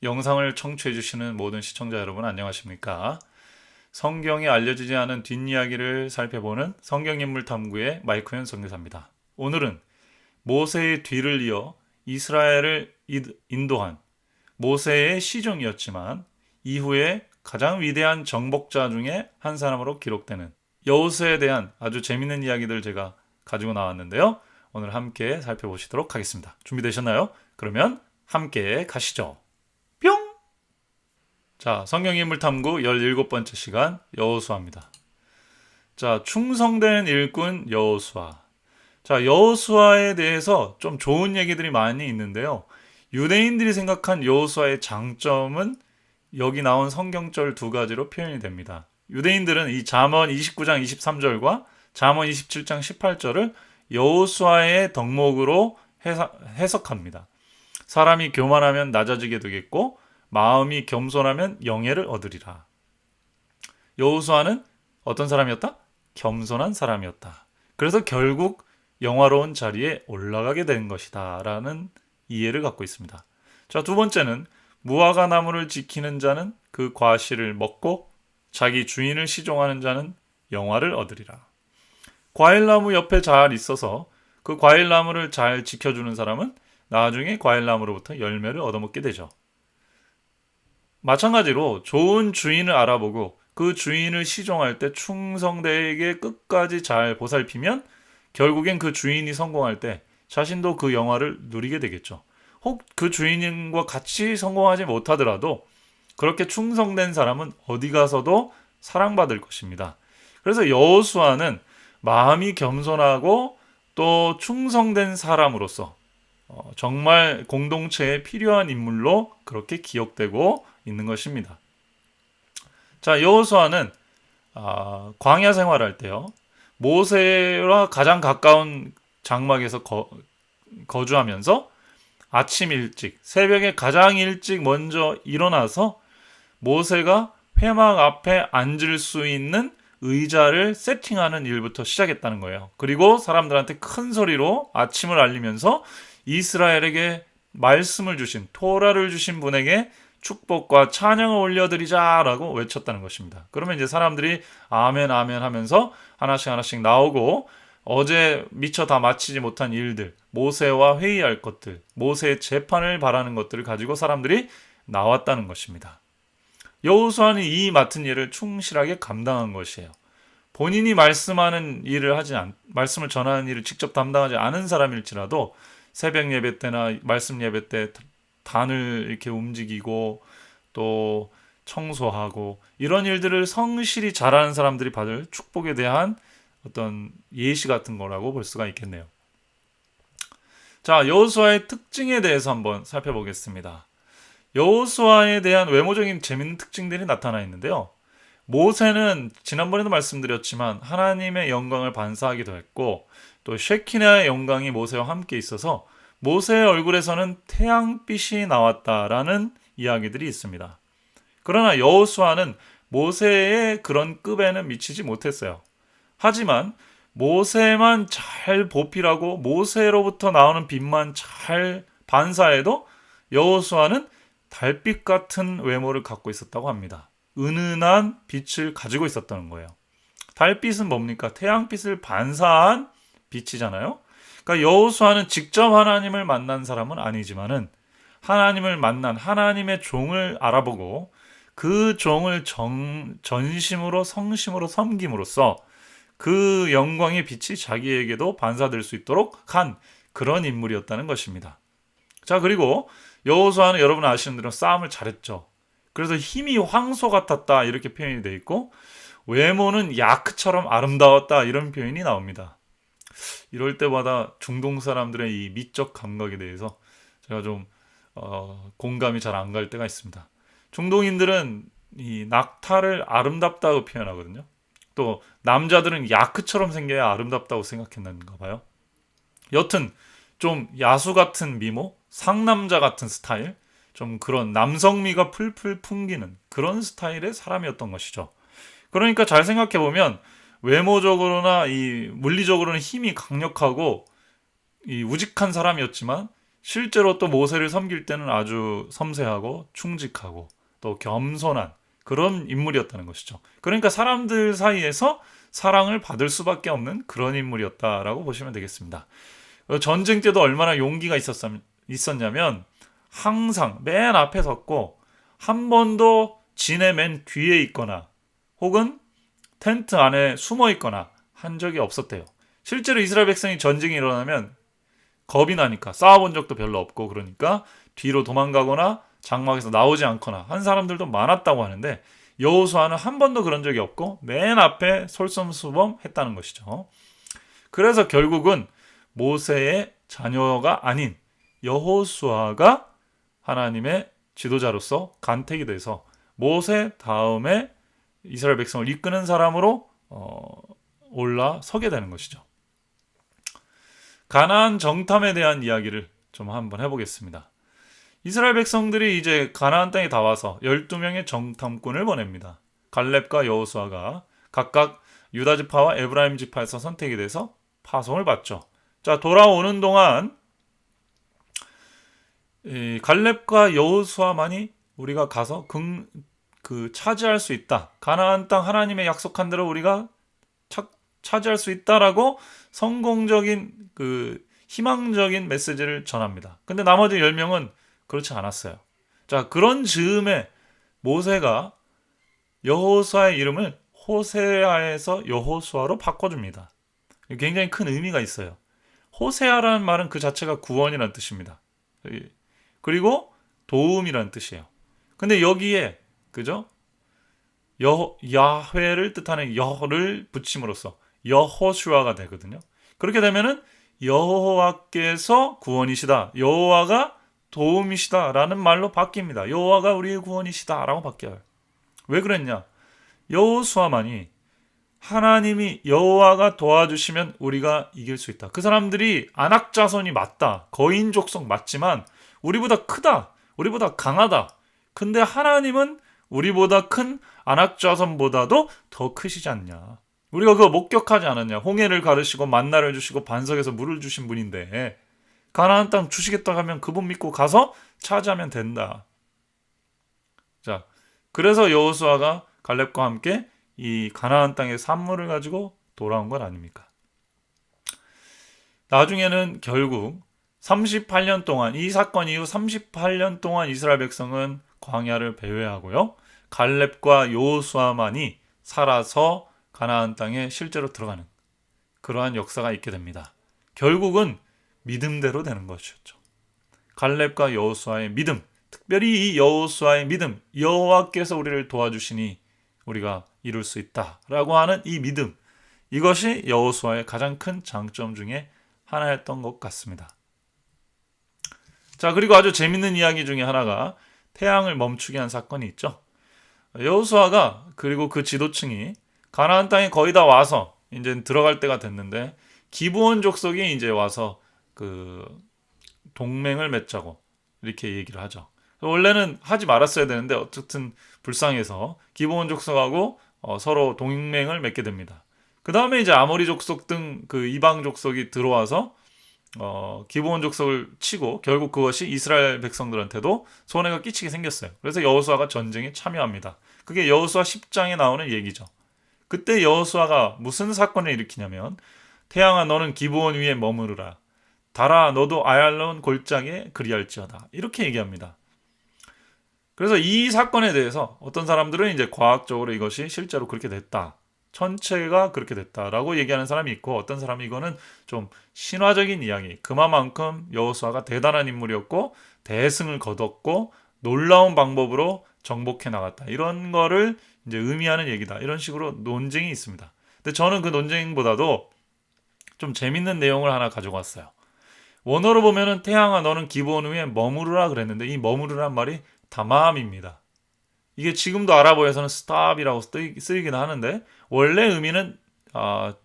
영상을 청취해 주시는 모든 시청자 여러분 안녕하십니까? 성경에 알려지지 않은 뒷이야기를 살펴보는 성경인물 탐구의 마이크현 선교사입니다. 오늘은 모세의 뒤를 이어 이스라엘을 인도한 모세의 시종이었지만 이후에 가장 위대한 정복자 중에 한 사람으로 기록되는 여호수아에 대한 아주 재밌는 이야기들 제가 가지고 나왔는데요. 오늘 함께 살펴보시도록 하겠습니다. 준비되셨나요? 그러면 함께 가시죠. 뿅! 자, 성경인물 탐구 17번째 시간 여호수아입니다. 자, 충성된 일꾼 여호수아. 자, 여호수아에 대해서 좀 좋은 얘기들이 많이 있는데요. 유대인들이 생각한 여호수아의 장점은 여기 나온 성경절 두 가지로 표현이 됩니다. 유대인들은 이 잠언 29장 23절과 잠언 27장 18절을 여호수아의 덕목으로 해석합니다. 사람이 교만하면 낮아지게 되겠고 마음이 겸손하면 영예를 얻으리라. 여호수아는 어떤 사람이었다? 겸손한 사람이었다. 그래서 결국 영화로운 자리에 올라가게 된 것이다 라는 이해를 갖고 있습니다. 자, 두 번째는 무화과 나무를 지키는 자는 그 과실을 먹고 자기 주인을 시종하는 자는 영화를 얻으리라. 과일나무 옆에 잘 있어서 그 과일나무를 잘 지켜주는 사람은 나중에 과일나무로부터 열매를 얻어먹게 되죠. 마찬가지로 좋은 주인을 알아보고 그 주인을 시종할 때 충성되게 끝까지 잘 보살피면 결국엔 그 주인이 성공할 때 자신도 그 영화를 누리게 되겠죠. 혹 그 주인과 같이 성공하지 못하더라도 그렇게 충성된 사람은 어디 가서도 사랑받을 것입니다. 그래서 여호수아는 마음이 겸손하고 또 충성된 사람으로서 정말 공동체에 필요한 인물로 그렇게 기억되고 있는 것입니다. 자, 여호수아는 광야 생활할 때요. 모세와 가장 가까운 장막에서 거주하면서 아침 일찍, 새벽에 가장 일찍 먼저 일어나서 모세가 회막 앞에 앉을 수 있는 의자를 세팅하는 일부터 시작했다는 거예요. 그리고 사람들한테 큰 소리로 아침을 알리면서 이스라엘에게 말씀을 주신, 토라를 주신 분에게 축복과 찬양을 올려드리자라고 외쳤다는 것입니다. 그러면 이제 사람들이 아멘 아멘 하면서 하나씩 하나씩 나오고 어제 미처 다 마치지 못한 일들, 모세와 회의할 것들, 모세의 재판을 바라는 것들을 가지고 사람들이 나왔다는 것입니다. 여호수아는 이 맡은 일을 충실하게 감당한 것이에요. 본인이 말씀을 전하는 일을 직접 담당하지 않은 사람일지라도 새벽 예배 때나 말씀 예배 때 단을 이렇게 움직이고 또 청소하고 이런 일들을 성실히 잘하는 사람들이 받을 축복에 대한 어떤 예시 같은 거라고 볼 수가 있겠네요. 자, 여호수아의 특징에 대해서 한번 살펴보겠습니다. 여호수아에 대한 외모적인 재밌는 특징들이 나타나 있는데요. 모세는 지난번에도 말씀드렸지만 하나님의 영광을 반사하기도 했고 또 쉐키나의 영광이 모세와 함께 있어서 모세의 얼굴에서는 태양빛이 나왔다라는 이야기들이 있습니다. 그러나 여호수아는 모세의 그런 급에는 미치지 못했어요. 하지만 모세만 잘 보필하고 모세로부터 나오는 빛만 잘 반사해도 여호수아는 달빛 같은 외모를 갖고 있었다고 합니다. 은은한 빛을 가지고 있었다는 거예요. 달빛은 뭡니까? 태양빛을 반사한 빛이잖아요. 그러니까 여호수아는 직접 하나님을 만난 사람은 아니지만은 하나님을 만난 하나님의 종을 알아보고 그 종을 전심으로 성심으로 섬김으로써 그 영광의 빛이 자기에게도 반사될 수 있도록 한 그런 인물이었다는 것입니다. 자, 그리고 여호수아는 여러분 아시는 대로 싸움을 잘했죠. 그래서 힘이 황소 같았다 이렇게 표현이 되어 있고 외모는 야크처럼 아름다웠다 이런 표현이 나옵니다. 이럴 때마다 중동 사람들의 이 미적 감각에 대해서 제가 좀 공감이 잘 안 갈 때가 있습니다. 중동인들은 이 낙타를 아름답다고 표현하거든요. 또 남자들은 야크처럼 생겨야 아름답다고 생각했는가 봐요. 여튼 좀 야수 같은 미모, 상남자 같은 스타일, 좀 그런 남성미가 풀풀 풍기는 그런 스타일의 사람이었던 것이죠. 그러니까 잘 생각해 보면 외모적으로나 이 물리적으로는 힘이 강력하고 이 우직한 사람이었지만 실제로 또 모세를 섬길 때는 아주 섬세하고 충직하고 또 겸손한 그런 인물이었다는 것이죠. 그러니까 사람들 사이에서 사랑을 받을 수밖에 없는 그런 인물이었다라고 보시면 되겠습니다. 전쟁 때도 얼마나 용기가 있었냐면 항상 맨 앞에 섰고 한 번도 진의 맨 뒤에 있거나 혹은 텐트 안에 숨어 있거나 한 적이 없었대요. 실제로 이스라엘 백성이 전쟁이 일어나면 겁이 나니까 싸워본 적도 별로 없고 그러니까 뒤로 도망가거나 장막에서 나오지 않거나 한 사람들도 많았다고 하는데 여호수아는 한 번도 그런 적이 없고 맨 앞에 솔선수범했다는 것이죠. 그래서 결국은 모세의 자녀가 아닌 여호수아가 하나님의 지도자로서 간택이 돼서 모세 다음에 이스라엘 백성을 이끄는 사람으로 올라서게 되는 것이죠. 가나안 정탐에 대한 이야기를 좀 한번 해보겠습니다. 이스라엘 백성들이 이제 가나안 땅에 다 와서 12명의 정탐꾼을 보냅니다. 갈렙과 여호수아가 각각 유다 지파와 에브라임 지파에서 선택이 돼서 파송을 받죠. 자, 돌아오는 동안 이 갈렙과 여호수아만이 우리가 가서 차지할 수 있다. 가나안 땅 하나님의 약속한 대로 우리가 차지할 수 있다라고 성공적인 희망적인 메시지를 전합니다. 근데 나머지 10명은 그렇지 않았어요. 자, 그런 즈음에 모세가 여호수아의 이름을 호세아에서 여호수아로 바꿔줍니다. 굉장히 큰 의미가 있어요. 호세아라는 말은 그 자체가 구원이라는 뜻입니다. 그리고 도움이라는 뜻이에요. 근데 여기에 그죠? 야훼를 뜻하는 여를 붙임으로써 여호슈아가 되거든요. 그렇게 되면은 여호와께서 구원이시다. 여호와가 도움이시다라는 말로 바뀝니다. 여호와가 우리의 구원이시다라고 바뀌어요. 왜 그랬냐? 여호수아만이 하나님이 여호와가 도와주시면 우리가 이길 수 있다. 그 사람들이 아낙 자손이 맞다. 거인 족속 맞지만 우리보다 크다. 우리보다 강하다. 근데 하나님은 우리보다 큰 아낙 자손보다도 더 크시지 않냐. 우리가 그거 목격하지 않았냐. 홍해를 가르시고 만나를 주시고 반석에서 물을 주신 분인데 가나안 땅 주시겠다 하면 그분 믿고 가서 차지하면 된다. 자, 그래서 여호수아가 갈렙과 함께 이 가나안 땅의 산물을 가지고 돌아온 것 아닙니까? 나중에는 결국 38년 동안 이 사건 이후 38년 동안 이스라엘 백성은 광야를 배회하고요. 갈렙과 여호수아만이 살아서 가나안 땅에 실제로 들어가는 그러한 역사가 있게 됩니다. 결국은 믿음대로 되는 것이었죠. 갈렙과 여호수아의 믿음, 특별히 이 여호수아의 믿음, 여호와께서 우리를 도와주시니 우리가 이룰 수 있다라고 하는 이 믿음, 이것이 여호수아의 가장 큰 장점 중에 하나였던 것 같습니다. 자, 그리고 아주 재밌는 이야기 중에 하나가 태양을 멈추게 한 사건이 있죠. 여호수아가 그리고 그 지도층이 가나안 땅에 거의 다 와서 이제 들어갈 때가 됐는데 기브온 족속이 이제 와서 그 동맹을 맺자고 이렇게 얘기를 하죠. 원래는 하지 말았어야 되는데 어쨌든 불쌍해서 기브온 족속하고 서로 동맹을 맺게 됩니다. 그 다음에 이제 아모리 족속 등 그 이방 족속이 들어와서 기브온 족속을 치고 결국 그것이 이스라엘 백성들한테도 손해가 끼치게 생겼어요. 그래서 여호수아가 전쟁에 참여합니다. 그게 여호수아 10장에 나오는 얘기죠. 그때 여호수아가 무슨 사건을 일으키냐면 태양아 너는 기브온 위에 머무르라. 달아 너도 아얄론 골짜기에 그리할지어다. 이렇게 얘기합니다. 그래서 이 사건에 대해서 어떤 사람들은 이제 과학적으로 이것이 실제로 그렇게 됐다. 전체가 그렇게 됐다라고 얘기하는 사람이 있고 어떤 사람이 이거는 좀 신화적인 이야기. 그만큼 여호수아가 대단한 인물이었고 대승을 거뒀고 놀라운 방법으로 정복해 나갔다. 이런 거를 이제 의미하는 얘기다. 이런 식으로 논쟁이 있습니다. 근데 저는 그 논쟁보다도 좀 재밌는 내용을 하나 가지고 왔어요. 원어로 보면은 태양아 너는 기브온 위에 머무르라 그랬는데 이 머무르란 말이 다맘입니다. 이게 지금도 아랍어에서는 stop이라고 쓰이긴 하는데 원래 의미는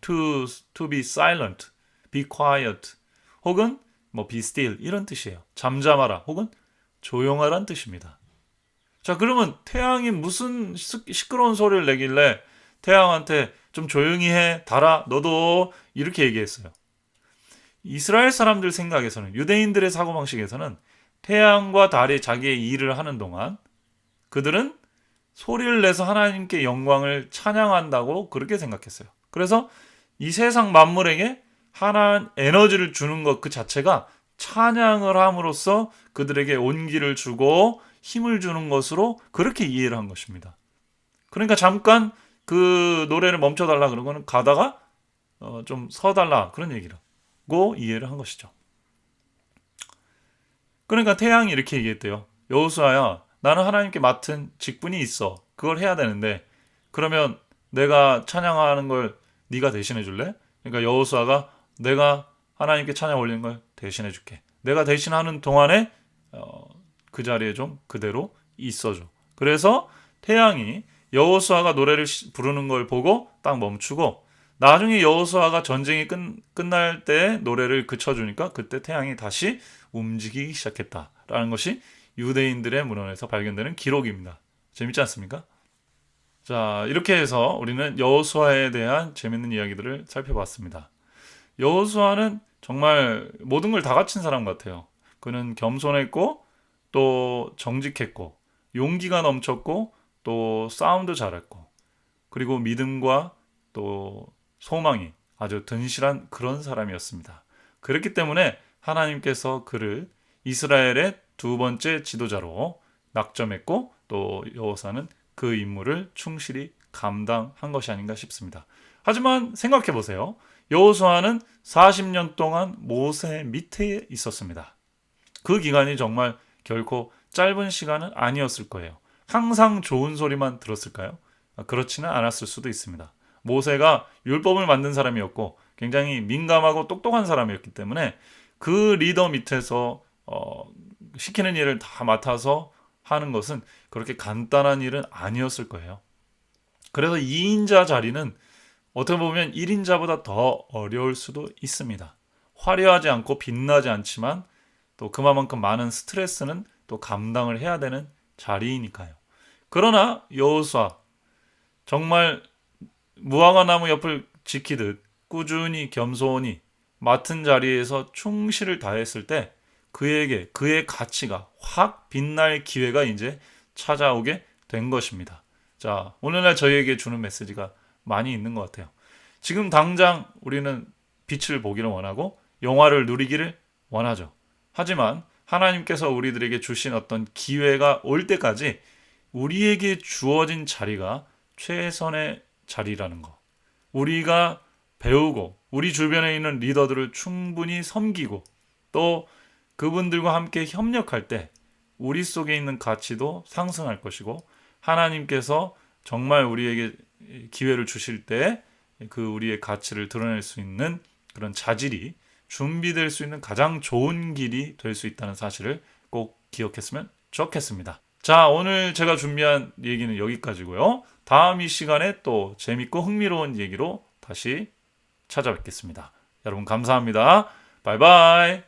to be silent, be quiet 혹은 뭐 be still 이런 뜻이에요. 잠잠하라 혹은 조용하란 뜻입니다. 자, 그러면 태양이 무슨 시끄러운 소리를 내길래 태양한테 좀 조용히 해, 달아, 너도 이렇게 얘기했어요. 이스라엘 사람들 생각에서는, 유대인들의 사고방식에서는 태양과 달이 자기의 일을 하는 동안 그들은 소리를 내서 하나님께 영광을 찬양한다고 그렇게 생각했어요. 그래서 이 세상 만물에게 하나 에너지를 주는 것 그 자체가 찬양을 함으로써 그들에게 온기를 주고 힘을 주는 것으로 그렇게 이해를 한 것입니다. 그러니까 잠깐 그 노래를 멈춰달라 그러고는 가다가 좀 서달라 그런 얘기라고 이해를 한 것이죠. 그러니까 태양이 이렇게 얘기했대요. 여호수아야, 나는 하나님께 맡은 직분이 있어. 그걸 해야 되는데 그러면 내가 찬양하는 걸 네가 대신해 줄래? 그러니까 여호수아가 내가 하나님께 찬양 올리는 걸 대신해 줄게. 내가 대신하는 동안에 그 자리에 좀 그대로 있어줘. 그래서 태양이 여호수아가 노래를 부르는 걸 보고 딱 멈추고, 나중에 여호수아가 전쟁이 끝날 때 노래를 그쳐주니까 그때 태양이 다시 움직이기 시작했다라는 것이 유대인들의 문헌에서 발견되는 기록입니다. 재밌지 않습니까? 자, 이렇게 해서 우리는 여호수아에 대한 재밌는 이야기들을 살펴봤습니다. 여호수아는 정말 모든 걸 다 갖춘 사람 같아요. 그는 겸손했고 또 정직했고 용기가 넘쳤고 또 싸움도 잘했고, 그리고 믿음과 또 소망이 아주 든실한 그런 사람이었습니다. 그렇기 때문에 하나님께서 그를 이스라엘의 두 번째 지도자로 낙점했고, 또 여호사는 그 임무를 충실히 감당한 것이 아닌가 싶습니다. 하지만 생각해 보세요. 여호수아는 40년 동안 모세 밑에 있었습니다. 그 기간이 정말 결코 짧은 시간은 아니었을 거예요. 항상 좋은 소리만 들었을까요? 그렇지는 않았을 수도 있습니다. 모세가 율법을 만든 사람이었고 굉장히 민감하고 똑똑한 사람이었기 때문에 그 리더 밑에서 시키는 일을 다 맡아서 하는 것은 그렇게 간단한 일은 아니었을 거예요. 그래서 2인자 자리는 어떻게 보면 1인자보다 더 어려울 수도 있습니다. 화려하지 않고 빛나지 않지만 또 그만큼 많은 스트레스는 또 감당을 해야 되는 자리이니까요. 그러나 여호수아, 정말 무화과 나무 옆을 지키듯 꾸준히 겸손히 맡은 자리에서 충실을 다했을 때 그에게 그의 가치가 확 빛날 기회가 이제 찾아오게 된 것입니다. 자, 오늘날 저희에게 주는 메시지가 많이 있는 것 같아요. 지금 당장 우리는 빛을 보기를 원하고 영화를 누리기를 원하죠. 하지만 하나님께서 우리들에게 주신 어떤 기회가 올 때까지 우리에게 주어진 자리가 최선의 자리라는 거. 우리가 배우고 우리 주변에 있는 리더들을 충분히 섬기고 또 그분들과 함께 협력할 때 우리 속에 있는 가치도 상승할 것이고, 하나님께서 정말 우리에게 기회를 주실 때 그 우리의 가치를 드러낼 수 있는 그런 자질이 준비될 수 있는 가장 좋은 길이 될 수 있다는 사실을 꼭 기억했으면 좋겠습니다. 자, 오늘 제가 준비한 얘기는 여기까지고요. 다음 이 시간에 또 재밌고 흥미로운 얘기로 다시 찾아뵙겠습니다. 여러분 감사합니다. 바이바이.